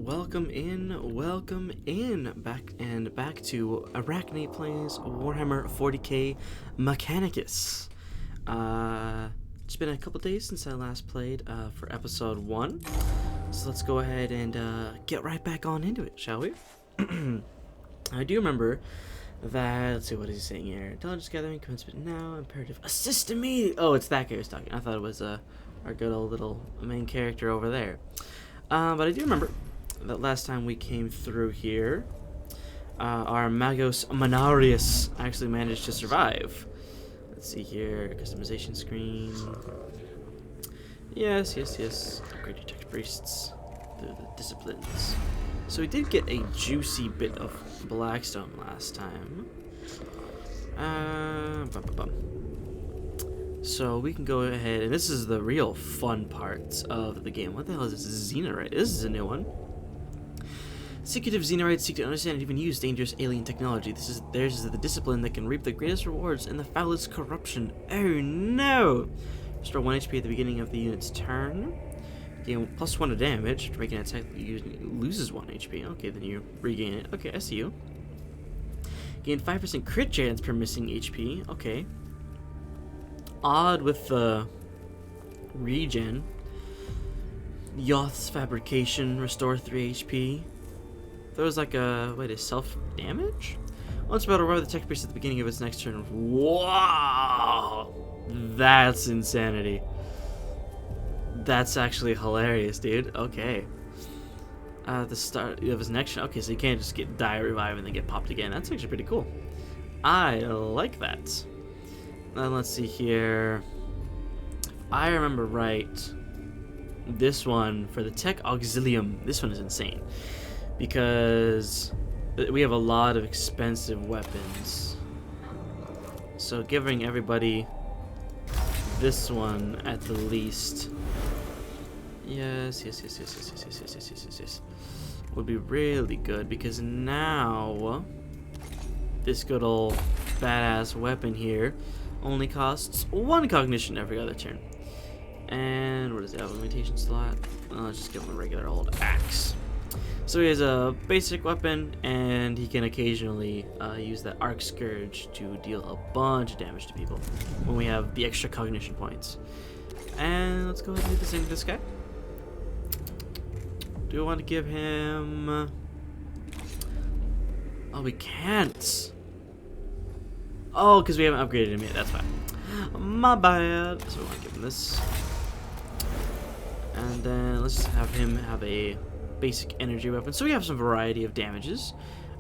welcome in, back to Aracnae plays Warhammer 40k Mechanicus. It's been a couple days since I last played for episode 1, so let's go ahead and get right back on into it, shall we? I do remember that, let's see, what is he saying here? Intelligence gathering, commencement now, imperative, assist immediately! Oh, it's that guy who's talking. I thought it was our good old little main character over there. But I do remember that last time we came through here, our Magos Manarius actually managed to survive. Let's see here, customization screen. Yes. Upgrade your tech priests through the disciplines. So we did get a juicy bit of Blackstone last time. So we can go ahead, and this is the real fun parts of the game. What the hell is this? Xenorite. This is a new one. Secretive Xenorites seek to understand and even use dangerous alien technology. Theirs is the discipline that can reap the greatest rewards in the foulest corruption. Oh no! Restore 1 HP at the beginning of the unit's turn. Gain +1 to damage. After making an attack, loses 1 HP. Okay, then you regain it. Okay, I see you. Gain 5% crit chance per missing HP. Okay. Odd with the regen. Yoth's fabrication. Restore 3 HP. There was like a self-damage? Once about to revive the tech priest at the beginning of its next turn. Wow! That's insanity. That's actually hilarious, dude. Okay. The start of his next turn. Okay, so you can't just die, revive, and then get popped again. That's actually pretty cool. I like that. Then let's see here. If I remember right, this one, for the Tech Auxilium, this one is insane. Because we have a lot of expensive weapons. So giving everybody this one at the least. Yes. Would be really good, because now this good old badass weapon here only costs 1 cognition every other turn. And what does it have? A limitation slot? Let's just give him a regular old axe. So he has a basic weapon, and he can occasionally use that Arc Scourge to deal a bunch of damage to people when we have the extra cognition points. And let's go ahead and do the same with this guy. Do we want to give him... Oh, we can't. Oh, because we haven't upgraded him yet. That's fine. My bad. So we want to give him this. And then let's just have him have a basic energy weapon, so we have some variety of damages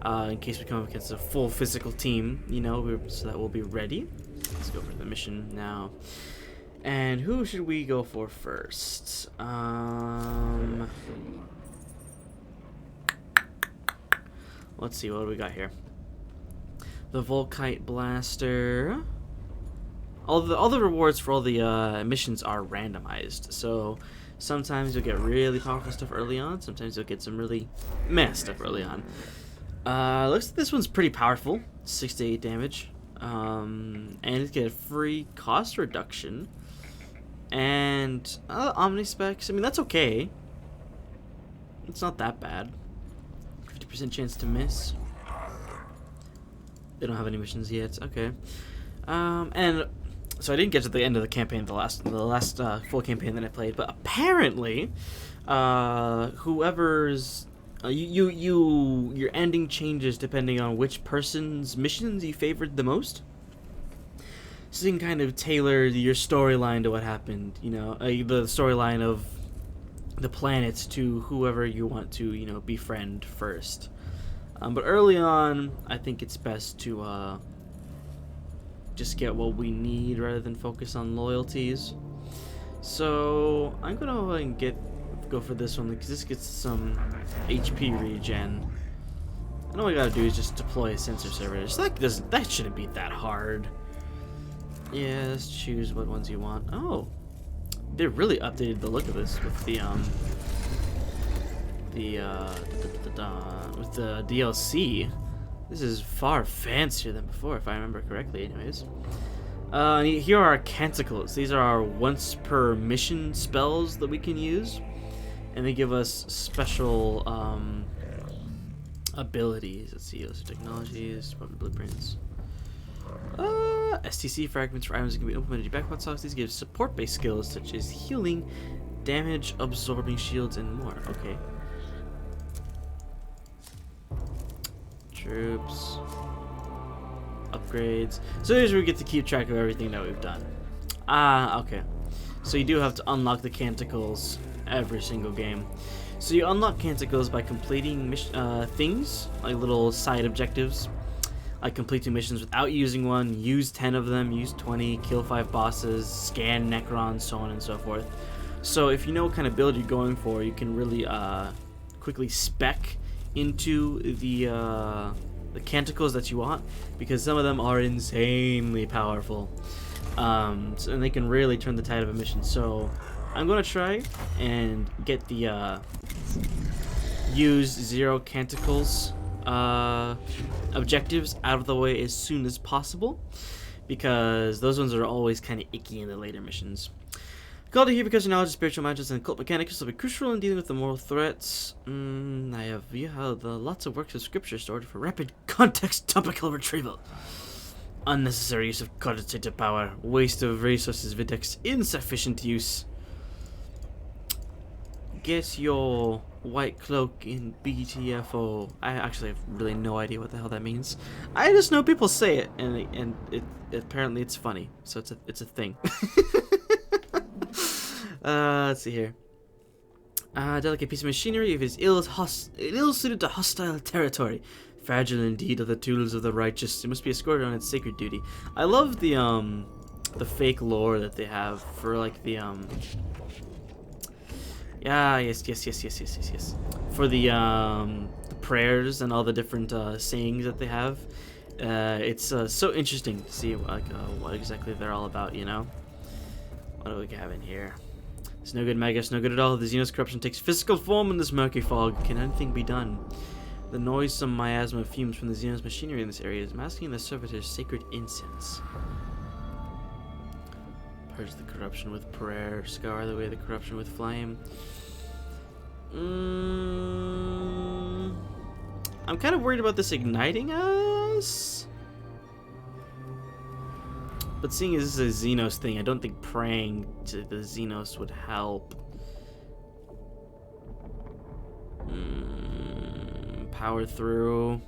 in case we come up against a full physical team, you know, so that we'll be ready. Let's go for the mission now. And who should we go for first? Let's see, what do we got here? The Volkite Blaster. All the rewards for all the missions are randomized, so sometimes you'll get really powerful stuff early on. Sometimes you'll get some really meh stuff early on. Looks like this one's pretty powerful. 6 to 8 damage. And it's get a free cost reduction. And Omnispecs. I mean, that's okay. It's not that bad. 50% chance to miss. They don't have any missions yet. Okay. And so I didn't get to the end of the campaign, the last full campaign that I played, but apparently, whoever's your ending changes depending on which person's missions you favored the most. So you can kind of tailor your storyline to what happened, you know, the storyline of the planets to whoever you want to, you know, befriend first. But early on, I think it's best to just get what we need rather than focus on loyalties. So I'm gonna go ahead and go for this one, because this gets some HP regen. And all we gotta do is just deploy a sensor server. So that shouldn't be that hard. Yeah, let's choose what ones you want. Oh, they really updated the look of this with the DLC. This is far fancier than before, if I remember correctly, anyways. Here are our canticles. These are our once per mission spells that we can use. and they give us special abilities. Let's see, those are technologies, weapon blueprints. STC fragments for items that can be implemented in backpack stocks. These give support-based skills such as healing, damage, absorbing shields, and more. Okay. Troops. Upgrades. So here's where we get to keep track of everything that we've done. Okay. So you do have to unlock the canticles every single game. So you unlock canticles by completing things, like little side objectives. Like completing missions without using one, use 10 of them, use 20, kill 5 bosses, scan Necrons, so on and so forth. So if you know what kind of build you're going for, you can really quickly spec into the canticles that you want, because some of them are insanely powerful. And they can really turn the tide of a mission. So I'm going to try and get the use 0 canticles objectives out of the way as soon as possible, because those ones are always kind of icky in the later missions. Called here because your knowledge of spiritual magics and occult mechanics will be crucial in dealing with the moral threats. You have lots of works of scripture stored for rapid context topical retrieval. Unnecessary use of quantitative power, waste of resources, videx, insufficient use. Get your white cloak in BTFO. I actually have really no idea what the hell that means. I just know people say it, and it apparently it's funny, so it's a thing. Let's see here. Delicate piece of machinery if it is ill suited to hostile territory. Fragile indeed are the tools of the righteous. It must be escorted on its sacred duty. I love the fake lore that they have for like the yes. For the prayers and all the different sayings that they have. It's so interesting to see like what exactly they're all about, you know. What do we have in here? It's no good, Magus, no good at all. The Xenos corruption takes physical form in this murky fog. Can anything be done? The noisome miasma fumes from the Xenos machinery in this area is masking the servitor's sacred incense. Purge the corruption with prayer. Scour the way of the corruption with flame. I'm kind of worried about this igniting us. But seeing as this is a Xenos thing, I don't think praying to the Xenos would help. Power through.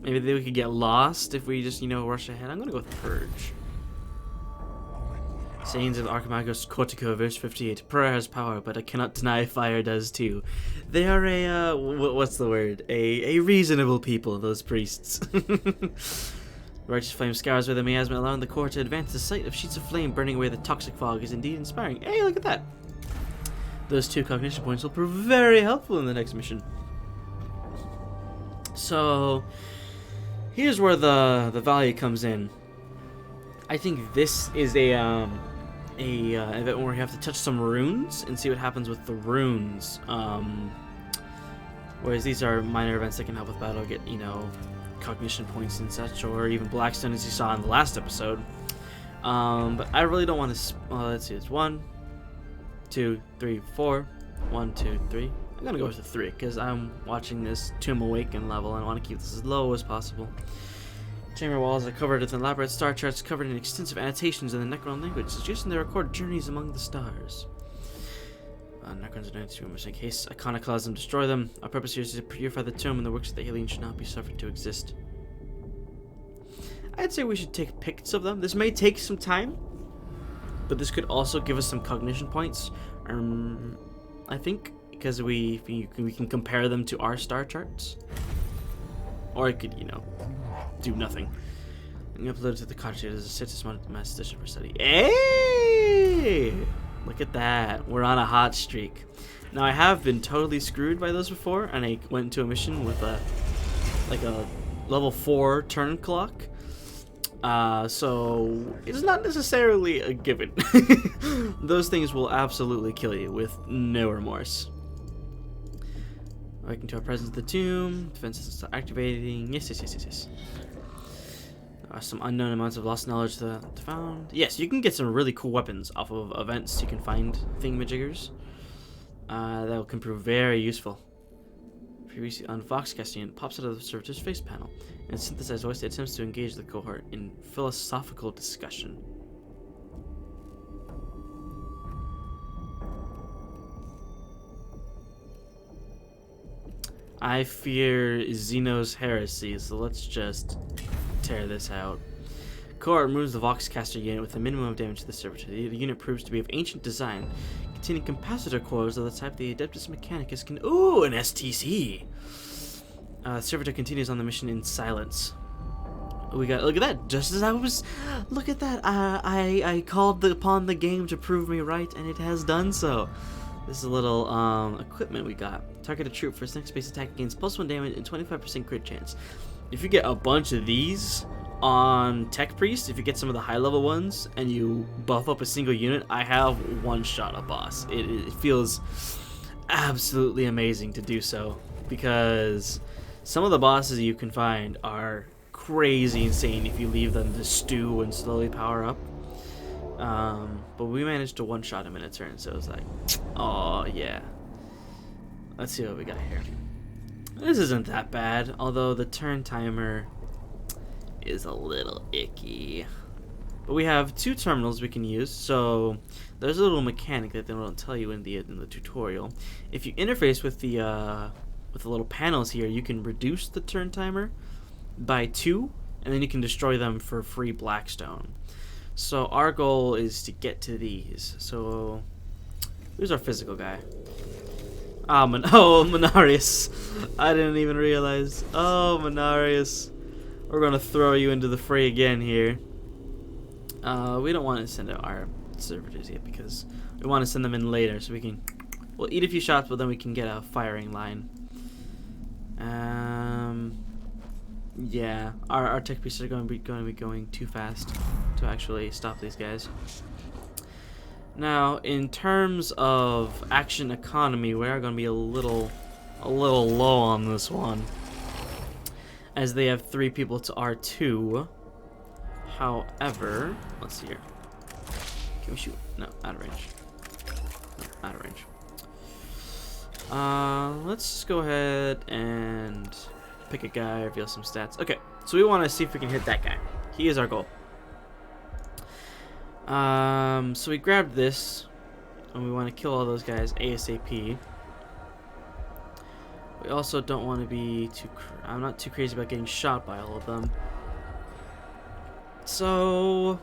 Maybe we could get lost if we just, you know, rush ahead. I'm gonna go with Purge. Sayings of Aracnae Cortico, verse 58. Prayer has power, but I cannot deny fire does too. They are a, what's the word? A reasonable people, those priests. Righteous flame scours where the miasma, allowing the core to advance. The sight of sheets of flame burning away the toxic fog is indeed inspiring. Hey, look at that! Those 2 cognition points will prove very helpful in the next mission. So, here's where the value comes in. I think this is a event where we have to touch some runes and see what happens with the runes. Whereas these are minor events that can help with battle, get, you know, cognition points and such, or even Blackstone as you saw in the last episode. But I really don't want to. Let's see, it's 1, 2, 3, 4. 1, 2, 3. I'm gonna go with the 3 because I'm watching this Tomb Awaken level and I want to keep this as low as possible. Chamber walls are covered with elaborate star charts covered in extensive annotations in the Necron language, suggesting they record journeys among the stars. Necrons are known to in case iconoclasm destroy them. Our purpose here is to purify the tomb, and the works of the alien should not be suffered to exist. I'd say we should take pics of them. This may take some time, but this could also give us some cognition points. I think because we can compare them to our star charts, or it could, you know, do nothing. And upload to the cottage as a status mass edition for study. Hey! Look at that. We're on a hot streak. Now, I have been totally screwed by those before, and I went into a mission with a level 4 turn clock. So it's not necessarily a given. Those things will absolutely kill you with no remorse. Awakening to our presence at the tomb. Defenses still activating. Yes. Some unknown amounts of lost knowledge to found. Yes, you can get some really cool weapons off of events. You can find thingamajiggers. That can prove very useful. Previously on Voxcast unit pops out of the servitor's face panel, and synthesized voice attempts to engage the cohort in philosophical discussion. I fear Zeno's heresy, so let's just tear this out. Cohort removes the Voxcaster unit with a minimum of damage to the servitor. The unit proves to be of ancient design, containing capacitor coils of the type the Adeptus Mechanicus can. Ooh, an STC! Servitor continues on the mission in silence. We got. Look at that! Just as I was. Look at that! I called upon the game to prove me right, and it has done so. This is a little equipment we got. Target a troop for its next base attack against +1 damage and 25% crit chance. If you get a bunch of these on Tech Priest, if you get some of the high level ones and you buff up a single unit, I have one shot a boss. It feels absolutely amazing to do so, because some of the bosses you can find are crazy insane if you leave them to stew and slowly power up. But we managed to one-shot him in a turn, so it's like, oh yeah. Let's see what we got here. This isn't that bad, although the turn timer is a little icky. But we have 2 terminals we can use, so there's a little mechanic that they don't tell you in the tutorial. If you interface with the little panels here, you can reduce the turn timer by 2, and then you can destroy them for free Blackstone. So our goal is to get to these. So who's our physical guy? Oh, Manarius. I didn't even realize. Oh, Manarius. We're going to throw you into the fray again here. We don't want to send out our servitors yet because we want to send them in later so we'll eat a few shots, but then we can get a firing line. Yeah, our tech pieces are going to be going too fast to actually stop these guys. Now, in terms of action economy, we are going to be a little low on this one, as they have 3 people to R2. However, let's see here. Can we shoot? No, out of range. No, out of range. Let's just go ahead and pick a guy, reveal some stats. Okay, so we want to see if we can hit that guy. He is our goal. So we grabbed this, and we want to kill all those guys ASAP. We also don't want to be I'm not too crazy about getting shot by all of them. So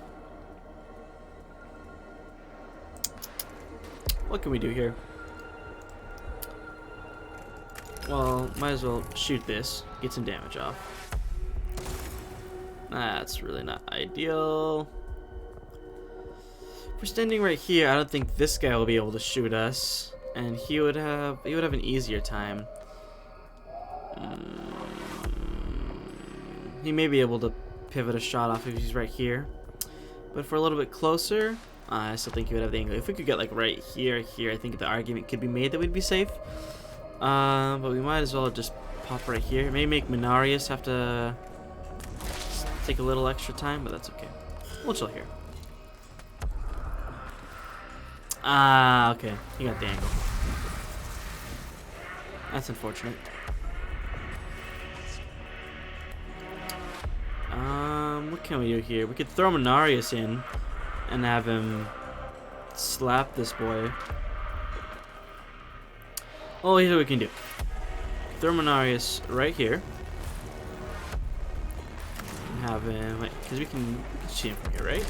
what can we do here? Well, might as well shoot this, get some damage off. That's really not ideal. If we're standing right here, I don't think this guy will be able to shoot us, and he would have an easier time. He may be able to pivot a shot off if he's right here, but if we're a little bit closer, I still think he would have the angle. If we could get like right here, I think the argument could be made that we'd be safe. But we might as well just pop right here. It may make Manarius have to take a little extra time, but that's okay. We'll chill here. Ah, okay. He got the angle. That's unfortunate. What can we do here? We could throw Manarius in and have him slap this boy. Oh, here's what we can do. Throw Manarius right here. And have him, wait, because we can shoot him from here, right?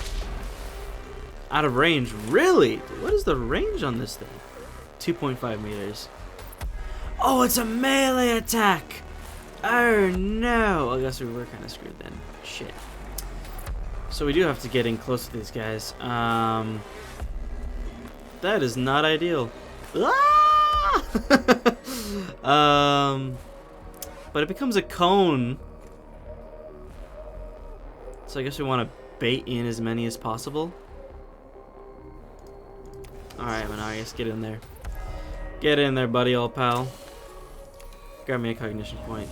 Out of range, really? What is the range on this thing? 2.5 meters. Oh, it's a melee attack! Oh no! I guess we were kind of screwed then. Shit. So we do have to get in close to these guys. That is not ideal. Ah! But it becomes a cone. So I guess we want to bait in as many as possible. Alright, Manarius, get in there. Get in there, buddy, old pal. Grab me a cognition point.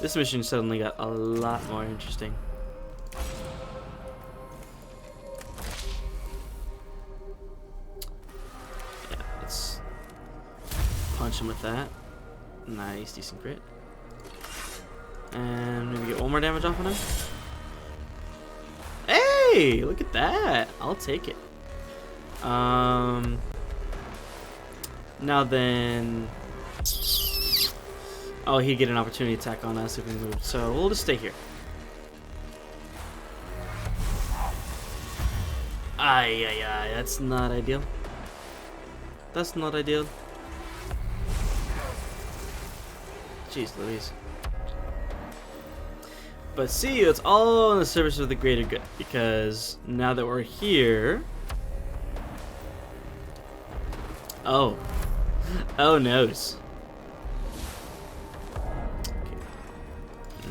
This mission suddenly got a lot more interesting. Yeah, punch him with that. Nice, decent crit. And maybe get one more damage off on him. Hey, look at that. I'll take it. Now then... Oh, he'd get an opportunity attack on us if we moved. So we'll just stay here. Ay, that's not ideal. That's not ideal. Jeez Louise. But see, it's all in the service of the greater good, because now that we're here... Oh. Oh noes. Okay.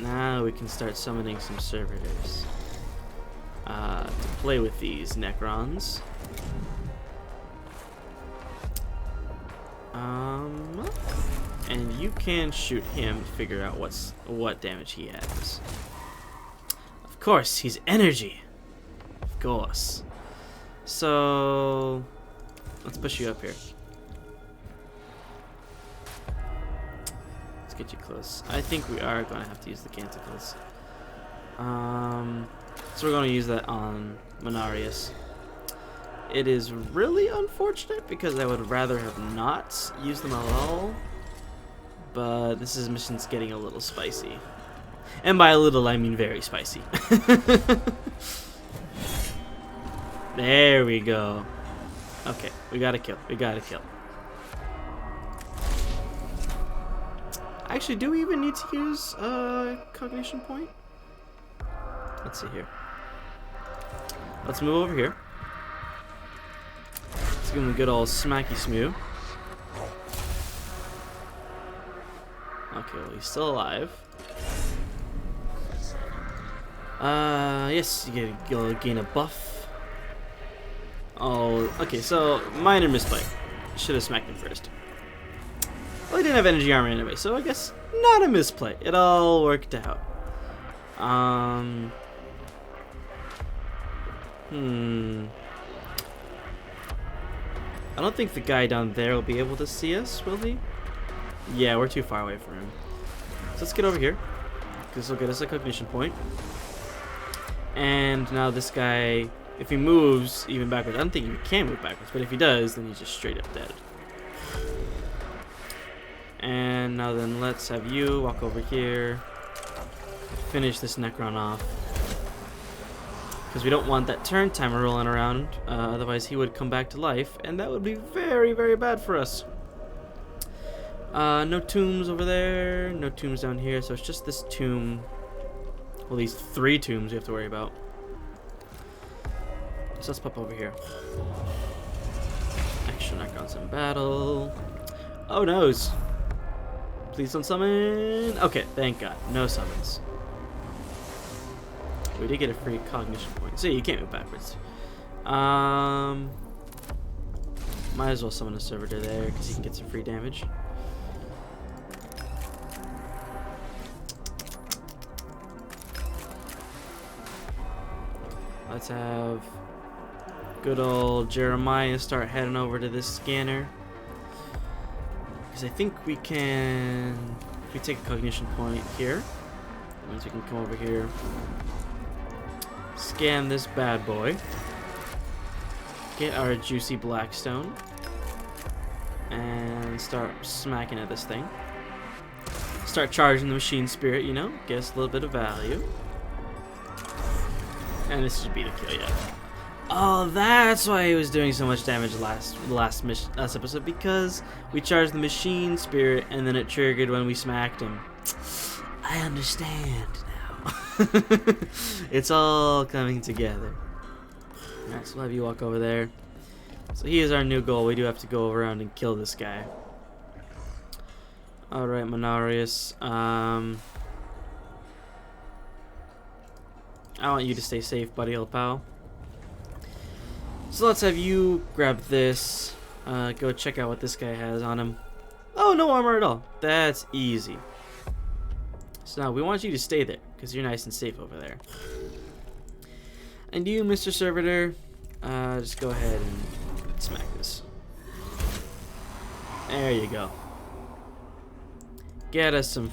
Now we can start summoning some servitors. To play with these Necrons. And you can shoot him to figure out what damage he has. Of course, he's energy. Of course. So let's push you up here. Let's get you close. I think we are going to have to use the Canticles. So we're going to use that on Menarius. It is really unfortunate because I would rather have not used them at all. But this mission's getting a little spicy. And by a little, I mean very spicy. There we go. Okay, we gotta kill. We gotta kill. Actually, do we even need to use cognition point? Let's see here. Let's move over here. Let's give him a good old smacky smoo. Okay, well, he's still alive. Yes, you gain a buff. Oh, okay, so minor misplay. Should have smacked him first. Well, he didn't have energy armor anyway, so I guess not a misplay. It all worked out. I don't think the guy down there will be able to see us, will he? Yeah, we're too far away from him. So let's get over here. This will get us a cognition point. And now this guy, if he moves even backwards, I don't think he can move backwards, but if he does, then he's just straight up dead. And now then, let's have you walk over here. Finish this Necron off. Because we don't want that turn timer rolling around, otherwise he would come back to life, and that would be very, very bad for us. No tombs over there, no tombs down here, so it's just this tomb. Well, these 3 tombs we have to worry about. So let's pop over here. Extra Necrons in battle. Oh noes. Please don't summon. Okay, thank God. No summons. We did get a free cognition point. So you can't move backwards. Might as well summon a servitor there because he can get some free damage. Let's have good old Jeremiah start heading over to this scanner. Because I think we can... If we take a cognition point here, that means we can come over here, scan this bad boy, get our juicy blackstone, and start smacking at this thing. Start charging the machine spirit, you know, get us a little bit of value. And this should be the kill, yeah. Oh, that's why he was doing so much damage last episode, because we charged the machine spirit and then it triggered when we smacked him. I understand now. It's all coming together. Alright, so we'll have you walk over there. So he is our new goal. We do have to go around and kill this guy. Alright, Menarius. I want you to stay safe, buddy, old pal. So let's have you grab this. Go check out what this guy has on him. Oh, no armor at all. That's easy. So now we want you to stay there because you're nice and safe over there. And you, Mr. Servitor, just go ahead and smack this. There you go. Get us some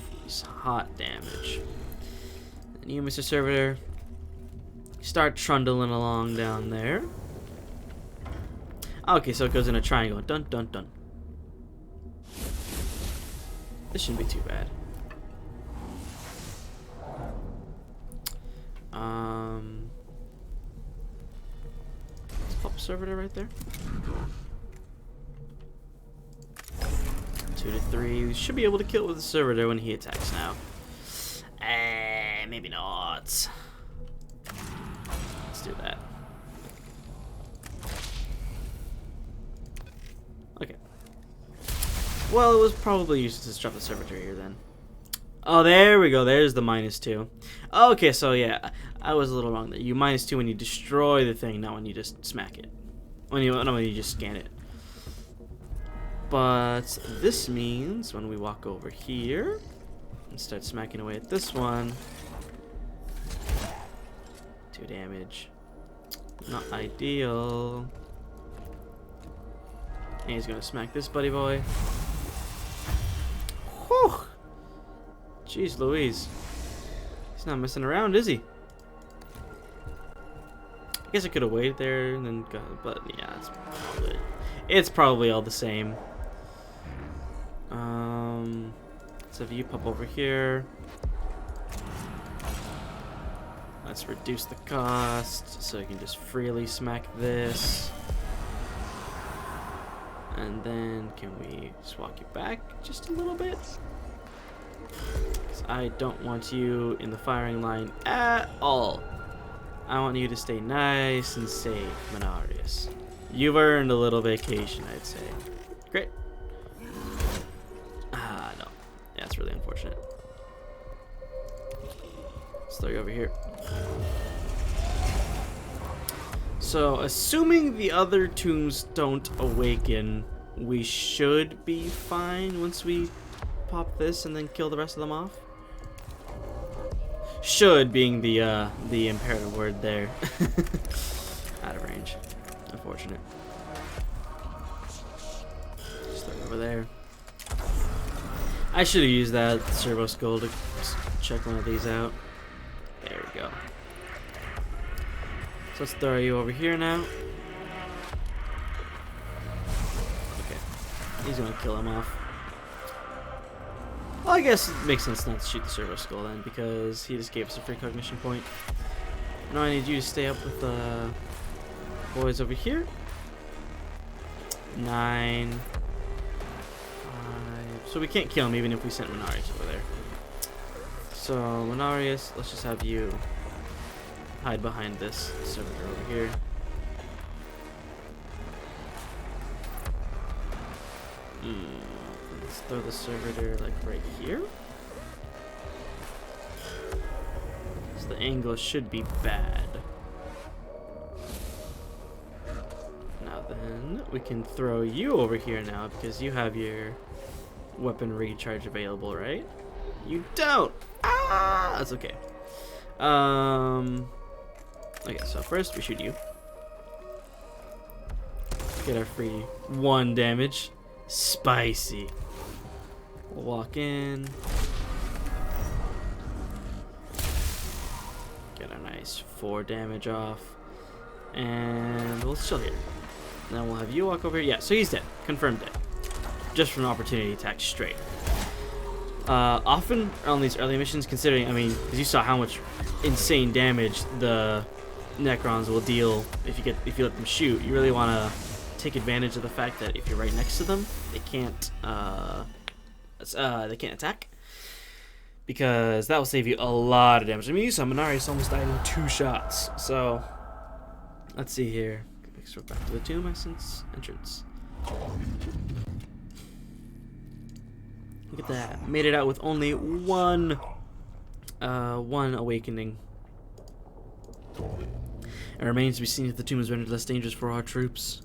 hot damage. And you, Mr. Servitor, start trundling along down there. Okay, so it goes in a triangle. Dun dun dun. This shouldn't be too bad. Let's pop Servitor right there. 2 to 3. We should be able to kill with the Servitor when he attacks now. Maybe not. Let's do that. Okay. Well, it was probably useless to drop the Servitor here then. Oh, there we go. There's the -2. Okay, so yeah, I was a little wrong there. You -2 when you destroy the thing, not when you just smack it. When you just scan it. But this means when we walk over here and start smacking away at this one, 2 damage. Not ideal. And he's gonna smack this buddy boy. Whew! Jeez Louise. He's not messing around, is he? I guess I could have waited there and then got, but yeah, it's probably all the same. Let's have you pop over here. Let's reduce the cost so you can just freely smack this. And then can we just walk you back just a little bit? Because I don't want you in the firing line at all. I want you to stay nice and safe, Menarius. You've earned a little vacation, I'd say. Great. No. Yeah, it's really unfortunate. Let's throw you over here. So, assuming the other tombs don't awaken, we should be fine once we pop this and then kill the rest of them off. Should being the imperative word there. Out of range. Unfortunate. Just throw it over there. I should have used that servo skull to check one of these out. There we go. So let's throw you over here now. Okay. He's gonna kill him off. Well, I guess it makes sense not to shoot the servo skull then, because he just gave us a free cognition point. Now I need you to stay up with the boys over here. 9, 5. So we can't kill him even if we sent Menarius over there. So Menarius, let's just have you hide behind this servitor over here. Let's throw the servitor like right here. So the angle should be bad. Now then, we can throw you over here now because you have your weapon recharge available, right? You don't! Ah! That's okay. Okay, so first we shoot you. Get our free 1 damage. Spicy. We'll walk in. Get a nice 4 damage off. And we'll chill here. Then we'll have you walk over here. Yeah, so he's dead. Confirmed dead. Just from an opportunity attack straight. Often on these early missions, considering, I mean, because you saw how much insane damage the Necrons will deal if you let them shoot, you really want to take advantage of the fact that if you're right next to them, they can't attack, because that will save you a lot of damage. I mean, you saw Menarius almost died in 2 shots. So let's see here. Go back to the tomb entrance. Look at that. Made it out with only one awakening. It remains to be seen if the tomb is rendered less dangerous for our troops.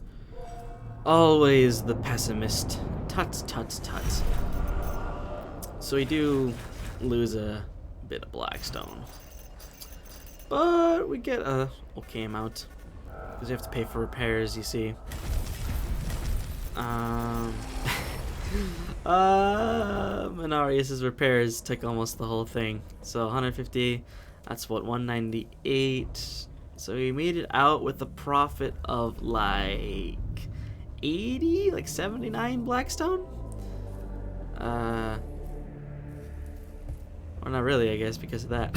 Always the pessimist. Tut, tut, tut. So we do lose a bit of Blackstone. But we get a okay amount. Because we have to pay for repairs, you see. Minarius's repairs took almost the whole thing. So 150, that's what, 198. So we made it out with a profit of like 80, like 79 Blackstone? Or not really, I guess, because of that.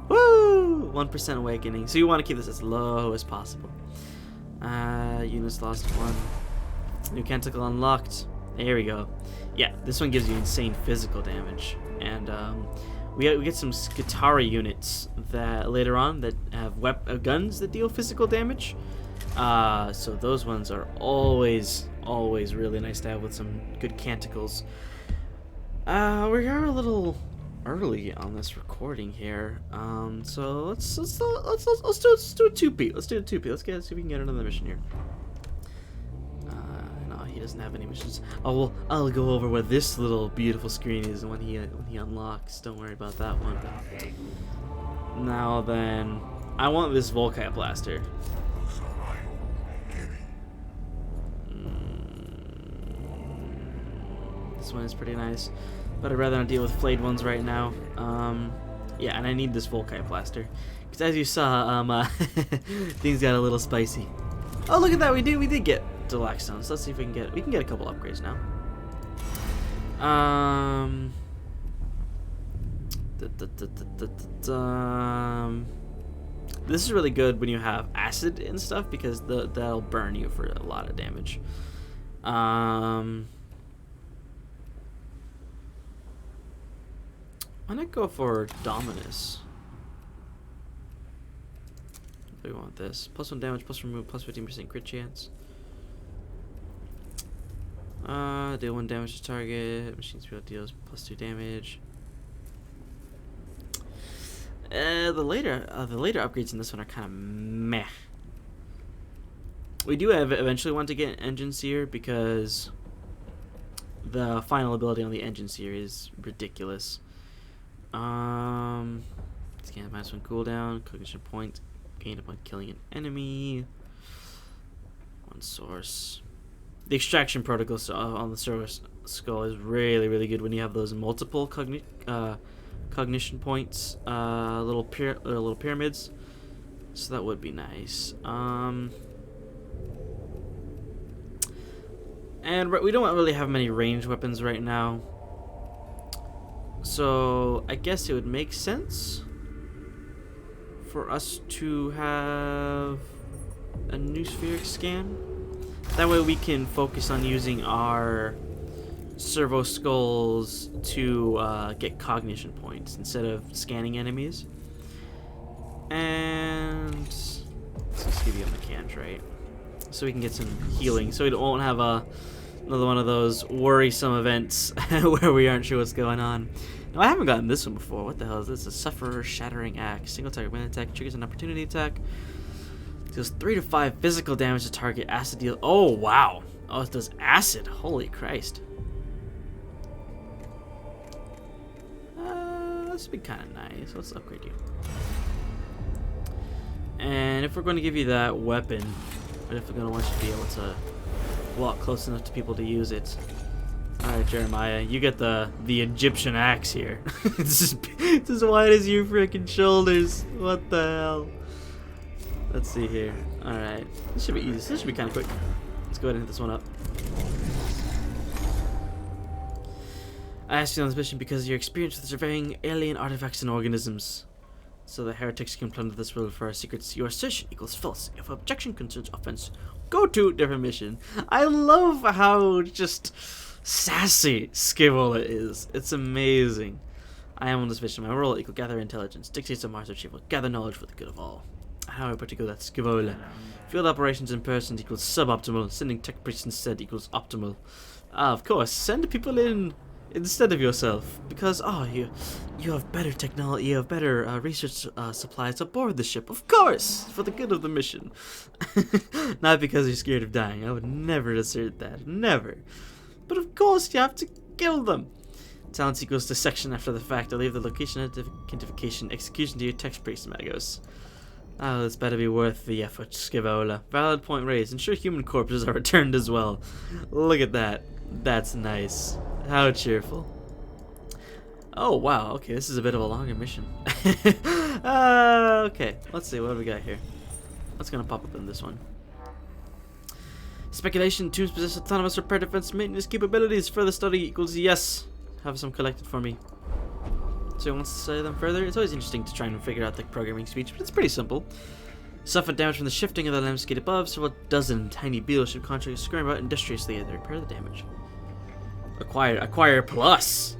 Woo! 1% awakening. So you want to keep this as low as possible. Units lost 1. New canticle unlocked. There we go. Yeah, this one gives you insane physical damage. And we get some Skitari units that later on that have guns that deal physical damage. So those ones are always really nice to have with some good canticles. We are a little early on this recording here. So let's do a 2P. Let's do a 2P. Let's see if we can get another mission here. No, he doesn't have any missions. Oh, well, I'll go over where this little beautiful screen is when he unlocks. Don't worry about that one. Now then, I want this Volkite blaster. This one is pretty nice, but I'd rather not deal with flayed ones right now. Yeah, and I need this Volkite blaster because, as you saw, things got a little spicy. Oh, look at that! We did get Deluxe stones. Let's see if we can get a couple upgrades now. This is really good when you have acid and stuff because that'll burn you for a lot of damage. Why not go for Dominus? We want this. +1 damage, plus remove, plus 15% crit chance. Deal 1 damage to target. Machine speed deals +2 damage. The later upgrades in this one are kind of meh. We do eventually want to get an Engine Seer because the final ability on the Engine Seer is ridiculous. Scan -1 cooldown, cognition point, gained upon killing an enemy. 1 source. The extraction protocol on the Service Skull is really good when you have those multiple cognition points, little pyramids. So that would be nice. And we don't really have many ranged weapons right now. So I guess it would make sense for us to have a new spheric scan. That way we can focus on using our servo skulls to get cognition points instead of scanning enemies. And let's just give you a Mechanicus, so we can get some healing, so we won't have another one of those worrisome events where we aren't sure what's going on. Now, I haven't gotten this one before. What the hell is this? A Sufferer Shattering Axe. Single target melee attack. Triggers an opportunity attack. Deals 3 to 5 physical damage to target. Acid deal. Oh, wow. Oh, it does acid. Holy Christ. This would be kind of nice. Let's upgrade you. And if we're going to give you that weapon, but if we're going to want you to be able to walk close enough to people to use it. Alright, Jeremiah, you get the Egyptian axe here. It's as wide as your freaking shoulders. What the hell? Let's see here. Alright, this should be easy. This should be kind of quick. Let's go ahead and hit this one up. I asked you on this mission because of your experience with surveying alien artifacts and organisms. So the heretics can plunder this world for our secrets. Your assertion equals false. If objection concerns offense, go to a different mission. I love how just sassy Skivola is. It's amazing. I am on this mission. My role equal gather intelligence. Dictates of Mars achievable. Gather knowledge for the good of all. How in particular that's Skivola. Field operations in person equals suboptimal. Sending tech priests instead equals optimal. Of course, send people in instead of yourself, because you have better technology, you have better research supplies aboard the ship, of course, for the good of the mission. Not because you're scared of dying. I would never assert that, never. But of course you have to kill them. Talents equals dissection after the fact. I leave the location identification execution to your text priest, Magos. Oh, this better be worth the effort, Scaevola. Valid point raised. Ensure human corpses are returned as well. Look at that. That's nice. How cheerful. Oh, wow. Okay, this is a bit of a longer mission. Okay, let's see. What do we got here? What's going to pop up in this one? Speculation. Tombs possess autonomous repair, defense, maintenance capabilities. Further study equals yes. Have some collected for me. So he wants to study them further. It's always interesting to try and figure out the programming speech, but it's pretty simple. Suffered damage from the shifting of the landscape above. Several dozen tiny beetle-shaped contracts scurrying about industriously to repair the damage. Acquire plus.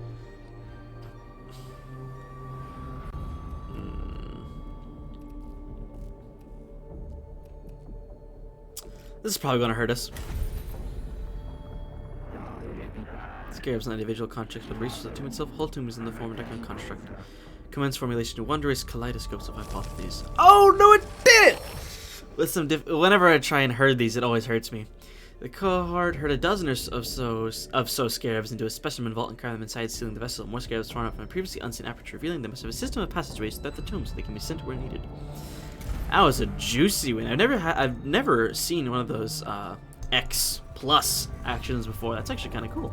This is probably going to hurt us. Scarabs not individual constructs, but resources of the tomb itself. Whole tomb is in the form of a different construct. Commence formulation of wondrous kaleidoscopes of hypotheses. Oh no, it did it! With some whenever I try and herd these, it always hurts me. The cohort herd a dozen or so scarabs into a specimen vault and carry them inside, sealing the vessel. More scarabs thrown out from a previously unseen aperture, revealing they must have a system of passageways throughout the tomb so they can be sent where needed. That was a juicy win. I've never seen one of those X plus actions before. That's actually kind of cool.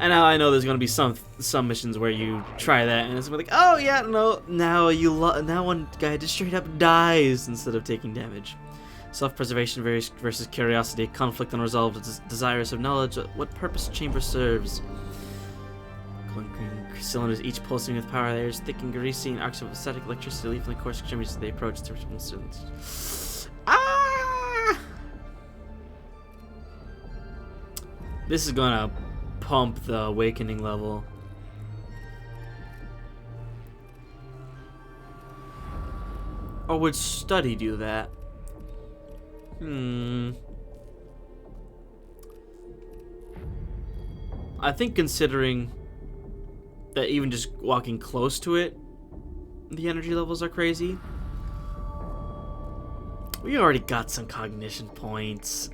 And now I know there's gonna be some missions where you try that and it's gonna be like, oh yeah, no, now one guy just straight up dies instead of taking damage. Self-preservation versus curiosity, conflict unresolved, desirous of knowledge, what purpose chamber serves. Cylinders each pulsing with power layers, thick and greasy, and arcs of static electricity leave from the course extremities as they approach the cylinders. Ah! This is gonna pump the awakening level. Or would study do that? I think considering that even just walking close to it, the energy levels are crazy. We already got some cognition points.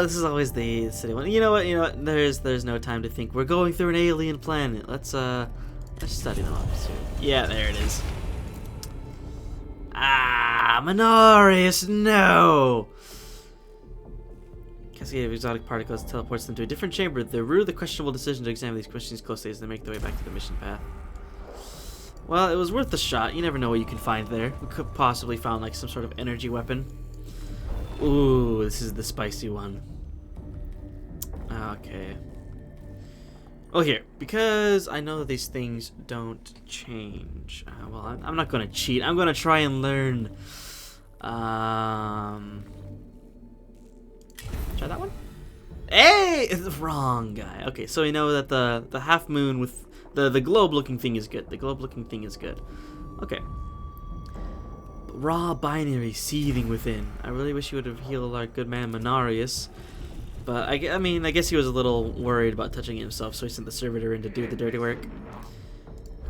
This is always the city one. You know what? There's no time to think. We're going through an alien planet. Let's study them up soon. Yeah, there it is. Minorius, no! Cascade of exotic particles teleports them to a different chamber. The root of the questionable decision to examine these questions closely as they make their way back to the mission path. Well, it was worth the shot. You never know what you can find there. We could possibly found like some sort of energy weapon. Ooh, this is the spicy one. Okay. Well, here, because I know that these things don't change. Well, I'm not going to cheat. I'm going to try and learn. Try that one? Hey! It's the wrong guy. Okay, so we know that the half moon with the globe-looking thing is good. The globe-looking thing is good. Okay. Raw binary seething within. I really wish you would have healed our good man Minorius. But I mean, I guess he was a little worried about touching it himself, so he sent the servitor in to do the dirty work.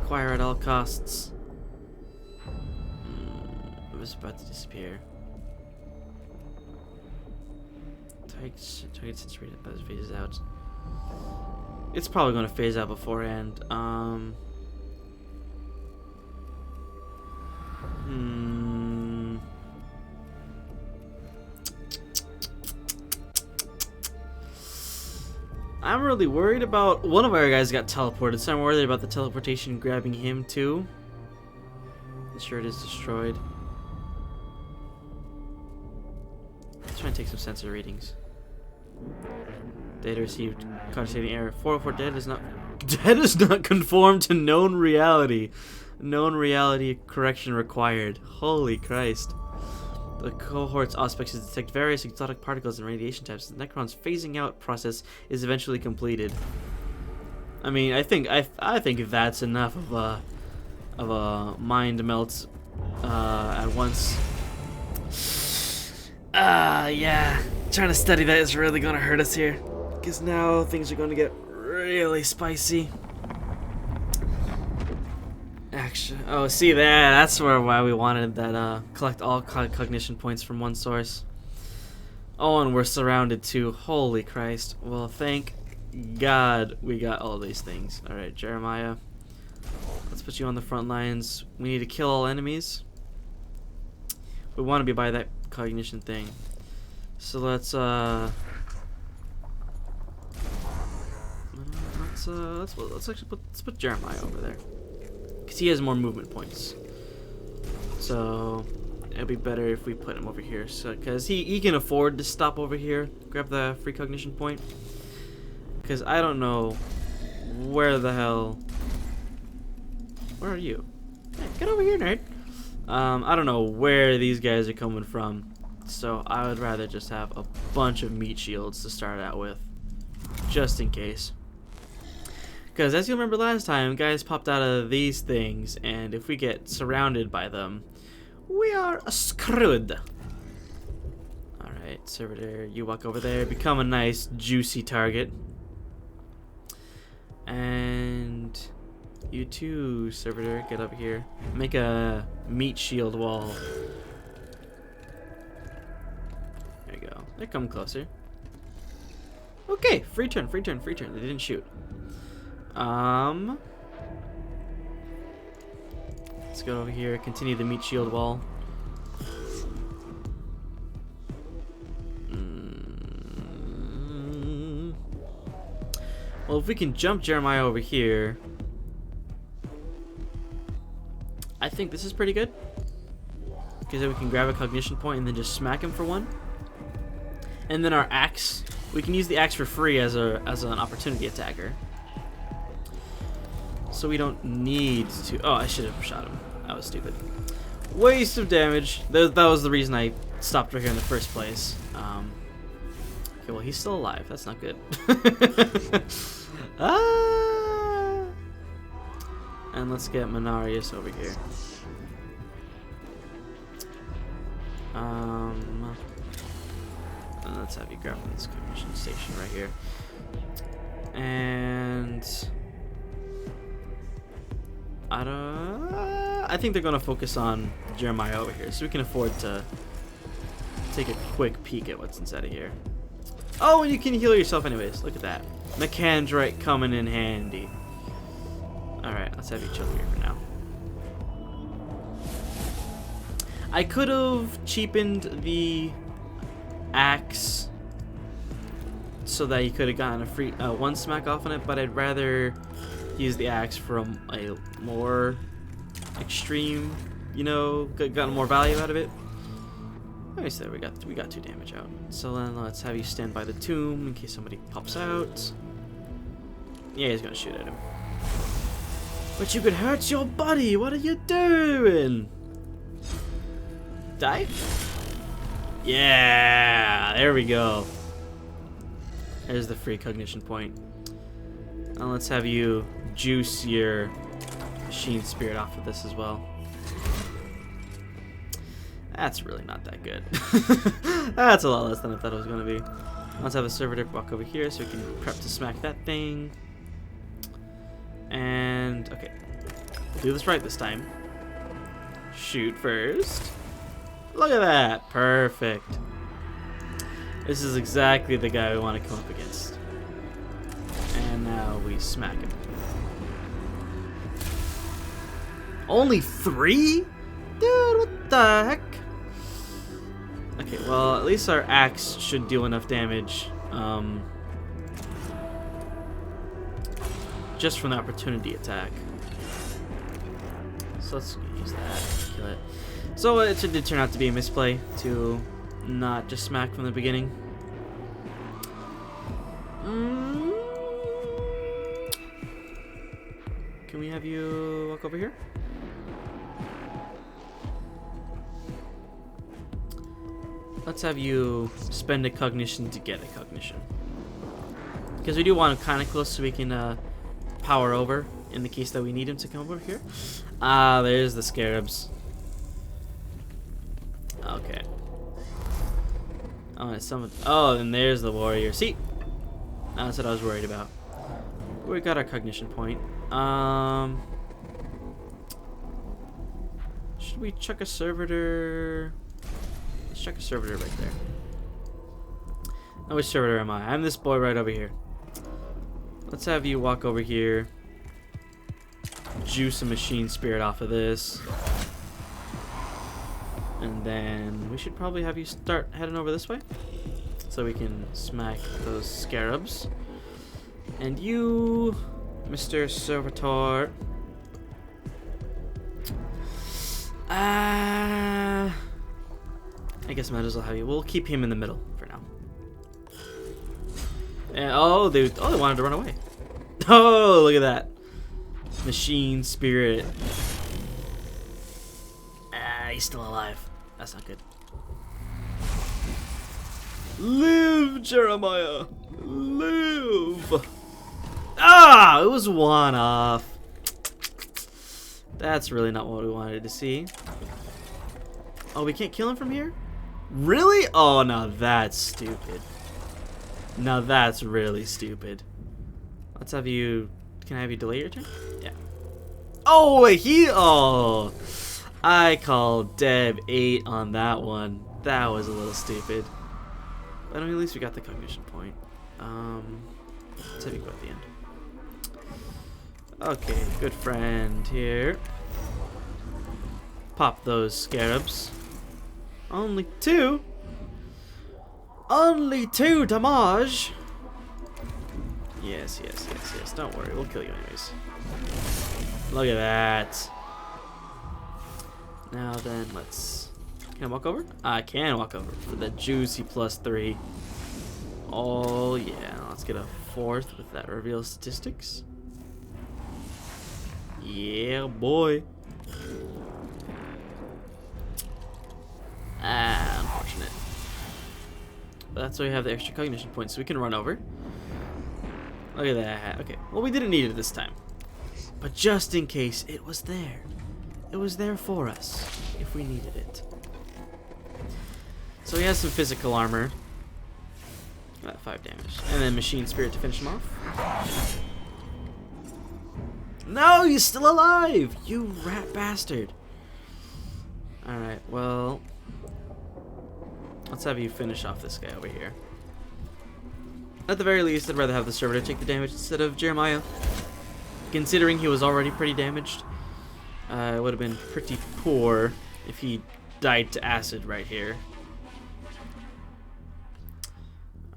Acquire at all costs. It was about to disappear. Target saturated as phases out. It's probably going to phase out beforehand. I'm really worried about one of our guys got teleported, so I'm worried about the teleportation grabbing him too. Ensure it is destroyed. Let's try and take some sensor readings. Data received. Conjugating error. 404 data does not conform to known reality. Known reality correction required. Holy Christ. The cohort's auspices detect various exotic particles and radiation types. The Necron's phasing out process is eventually completed. I mean, I think that's enough of a mind melt at once. Yeah. Trying to study that is really gonna hurt us here, because now things are gonna get really spicy. Actually, oh, see there, that's why we wanted that, collect all cognition points from one source. Oh, and we're surrounded too. Holy Christ. Well, thank God we got all these things. Alright, Jeremiah. Let's put you on the front lines. We need to kill all enemies. We want to be by that cognition thing. So let's put Jeremiah over there, because he has more movement points. So it'll be better if we put him over here, so because he can afford to stop over here, grab the free cognition point. Because I don't know where the hell. Where are you? Hey, get over here, nerd. I don't know where these guys are coming from, so I would rather just have a bunch of meat shields to start out with, just in case. Because as you remember last time, guys popped out of these things, and if we get surrounded by them, we are screwed. Alright, servitor, you walk over there, become a nice juicy target. And you too, servitor, get up here. Make a meat shield wall. There you go. They're coming closer. Okay, free turn, free turn, free turn. They didn't shoot. Let's go over here, continue the meat shield wall. Well, if we can jump Jeremiah over here, I think this is pretty good. Because then we can grab a cognition point and then just smack him for one. And then our axe, we can use the axe for free as an opportunity attacker. So we don't need to. Oh, I should have shot him. That was stupid. Waste of damage. That was the reason I stopped right here in the first place. Okay, well, he's still alive. That's not good. And let's get Manarius over here. And let's have you grab this commission station right here. And I think they're gonna focus on Jeremiah over here, so we can afford to take a quick peek at what's inside of here. Oh, and you can heal yourself anyways. Look at that. Mechanic coming in handy. Alright, let's have you chill here for now. I could have cheapened the axe so that you could have gotten a free one smack off on it, but I'd rather use the axe for a more extreme, you know, gotten more value out of it. Okay, so we got 2 damage out. So then let's have you stand by the tomb in case somebody pops out. Yeah, he's gonna shoot at him. But you could hurt your buddy. What are you doing? Die? Yeah, there we go. There's the free cognition point. Now let's have you juice your machine spirit off of this as well. That's really not that good. That's a lot less than I thought it was going to be. Let's have a servitor walk over here so we can prep to smack that thing. And, okay. We'll do this right this time. Shoot first. Look at that. Perfect. This is exactly the guy we want to come up against. And now we smack him. Only 3? Dude, what the heck? Okay, well, at least our axe should deal enough damage. Just from the opportunity attack. So let's use that. Kill it. So it did turn out to be a misplay to not just smack from the beginning. Can we have you walk over here? Let's have you spend a cognition to get a cognition. Because we do want him kind of close so we can power over in the case that we need him to come over here. Ah, there's the scarabs. Okay. Oh, and there's the warrior. See? That's what I was worried about. We got our cognition point. Should we chuck a servitor? Let's chuck a servitor right there. Now, which servitor am I? I'm this boy right over here. Let's have you walk over here. juice a machine spirit off of this. And then we should probably have you start heading over this way, so we can smack those scarabs. And you, Mr. Servitor. I guess I might as well have you. We'll keep him in the middle for now. And, oh, they wanted to run away. Oh, look at that. Machine spirit. He's still alive. That's not good. Live, Jeremiah. Live. Ah, it was one off. That's really not what we wanted to see. Oh, we can't kill him from here? Really? Oh, now that's stupid. Now that's really stupid. Let's have you... Can I have you delay your turn? Yeah. Oh, oh. I called Deb 8 on that one. That was a little stupid. But I mean, at least we got the cognition point. Let's have you go at the end. Okay, good friend here. Pop those scarabs. Only 2? Only 2 damage? Yes. Don't worry, we'll kill you anyways. Look at that. Now then, let's... Can I walk over? I can walk over for the juicy +3. Oh yeah, let's get a 4th with that reveal statistics. Yeah, boy. Unfortunate. But that's why we have the extra cognition points, so we can run over. Look at that. Okay, well, we didn't need it this time. But just in case, it was there. It was there for us, if we needed it. So he has some physical armor. Got 5 damage. And then machine spirit to finish him off. No, he's still alive! You rat bastard. Alright, well... Let's have you finish off this guy over here. At the very least, I'd rather have the servitor take the damage instead of Jeremiah. Considering he was already pretty damaged. It would have been pretty poor if he died to acid right here.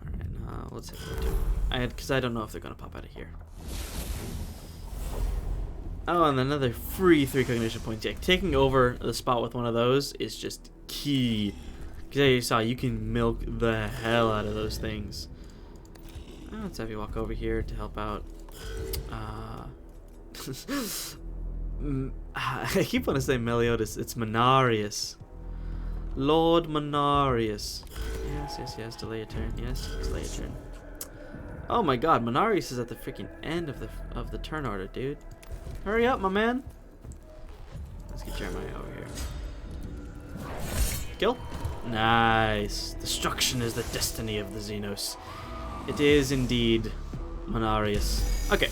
Alright, now let's hit them too. Because I don't know if they're going to pop out of here. Oh, and another free 3 cognition points. Yeah, taking over the spot with one of those is just key. Because as you saw, you can milk the hell out of those things. Oh, let's have you walk over here to help out. I keep wanting to say Meliodas. It's Menarius. Lord Menarius. Yes. Delay your turn. Yes, delay your turn. Oh my God, Menarius is at the freaking end of the turn order, dude. Hurry up, my man. Let's get Jeremiah over here. Kill. Nice. Destruction is the destiny of the Xenos. It is indeed Menarius. Okay.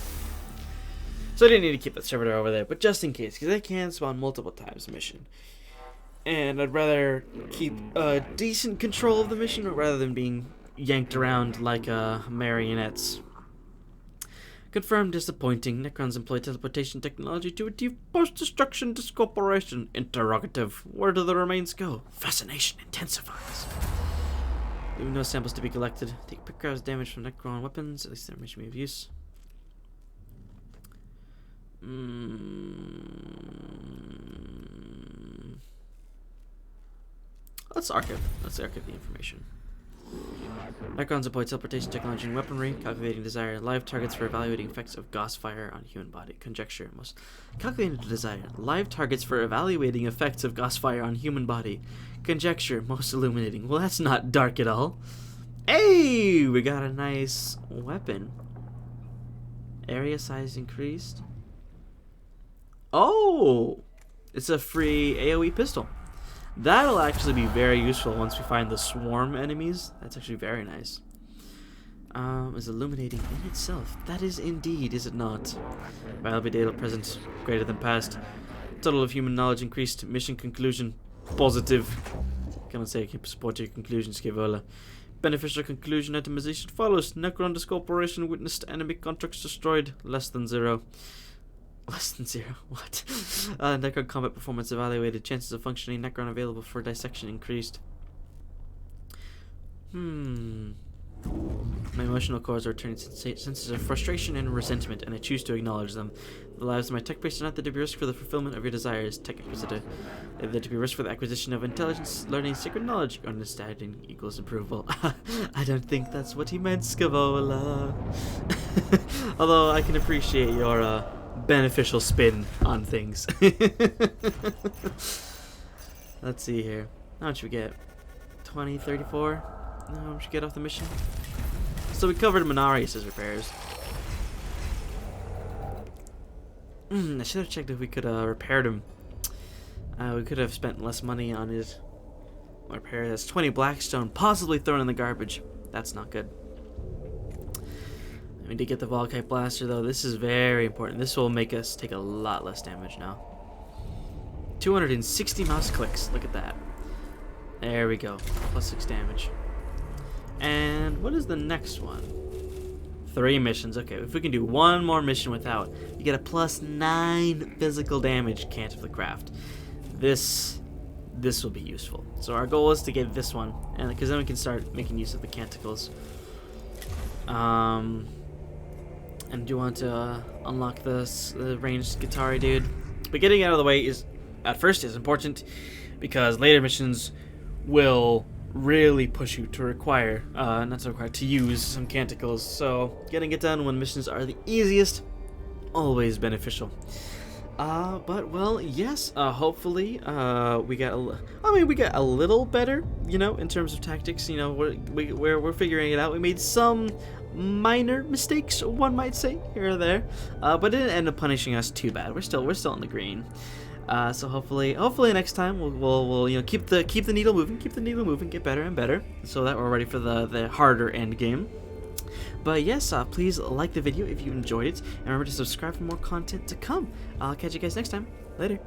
So I didn't need to keep that servitor over there, but just in case, because they can spawn multiple times a mission. And I'd rather keep decent control of the mission rather than being yanked around like marionettes. Confirmed disappointing. Necrons employ teleportation technology to achieve post-destruction discorporation. Interrogative. Where do the remains go? Fascination intensifies. Leaving no samples to be collected. Take pick damage from Necron weapons. At least they're making me of use. Let's archive the information. Necrons employ teleportation technology and weaponry, calculating desire. Live targets for evaluating effects of gauss fire on human body. Conjecture most calculating desire. Live targets for evaluating effects of gauss fire on human body. Conjecture most illuminating. Well, that's not dark at all. Hey, we got a nice weapon. Area size increased. Oh, it's a free AoE pistol. That'll actually be very useful once we find the swarm enemies. That's actually very nice. Is illuminating in itself. That is indeed, is it not? Valuable data present, greater than past. Total of human knowledge increased. Mission conclusion, positive. Cannot say I can support your conclusion, Scaevola. Beneficial conclusion itemization follows. Necron discorporation witnessed enemy contracts destroyed, less than 0. Less than 0. What? Necron combat performance evaluated. Chances of functioning Necron available for dissection increased. My emotional cores are turning senses of frustration and resentment, and I choose to acknowledge them. The lives of my tech priests are not there to be risked for the fulfillment of your desires, Tech Inquisitor. They're there to be risked for the acquisition of intelligence, learning sacred knowledge. Understanding equals approval. I don't think that's what he meant, Scavola. Although I can appreciate your beneficial spin on things. Let's see here. How much we get? 20, 34? How much we get off the mission? So we covered Minarius' repairs. I should have checked if we could repaired him. We could have spent less money on his repair. That's 20 Blackstone, possibly thrown in the garbage. That's not good. I need to get the Volkite Blaster though. This is very important. This will make us take a lot less damage now. 260 mouse clicks. Look at that. There we go. Plus 6 damage. And what is the next one? 3 missions. Okay, if we can do one more mission without, you get a plus 9 physical damage Cant of the Craft. This will be useful. So our goal is to get this one, and because then we can start making use of the canticles. And do you want to unlock the ranged Guittari dude? But getting out of the way is at first is important, because later missions will really push you to require, to use some canticles. So getting it done when missions are the easiest, always beneficial. But well, yes. Hopefully, we got a little better, in terms of tactics. We're figuring it out. We made some minor mistakes, one might say, here or there, but it didn't end up punishing us too bad. We're still in the green. So hopefully next time we'll keep the needle moving, get better and better, so that we're ready for the harder end game. But yes, please like the video if you enjoyed it, and remember to subscribe for more content to come. I'll catch you guys next time. Later.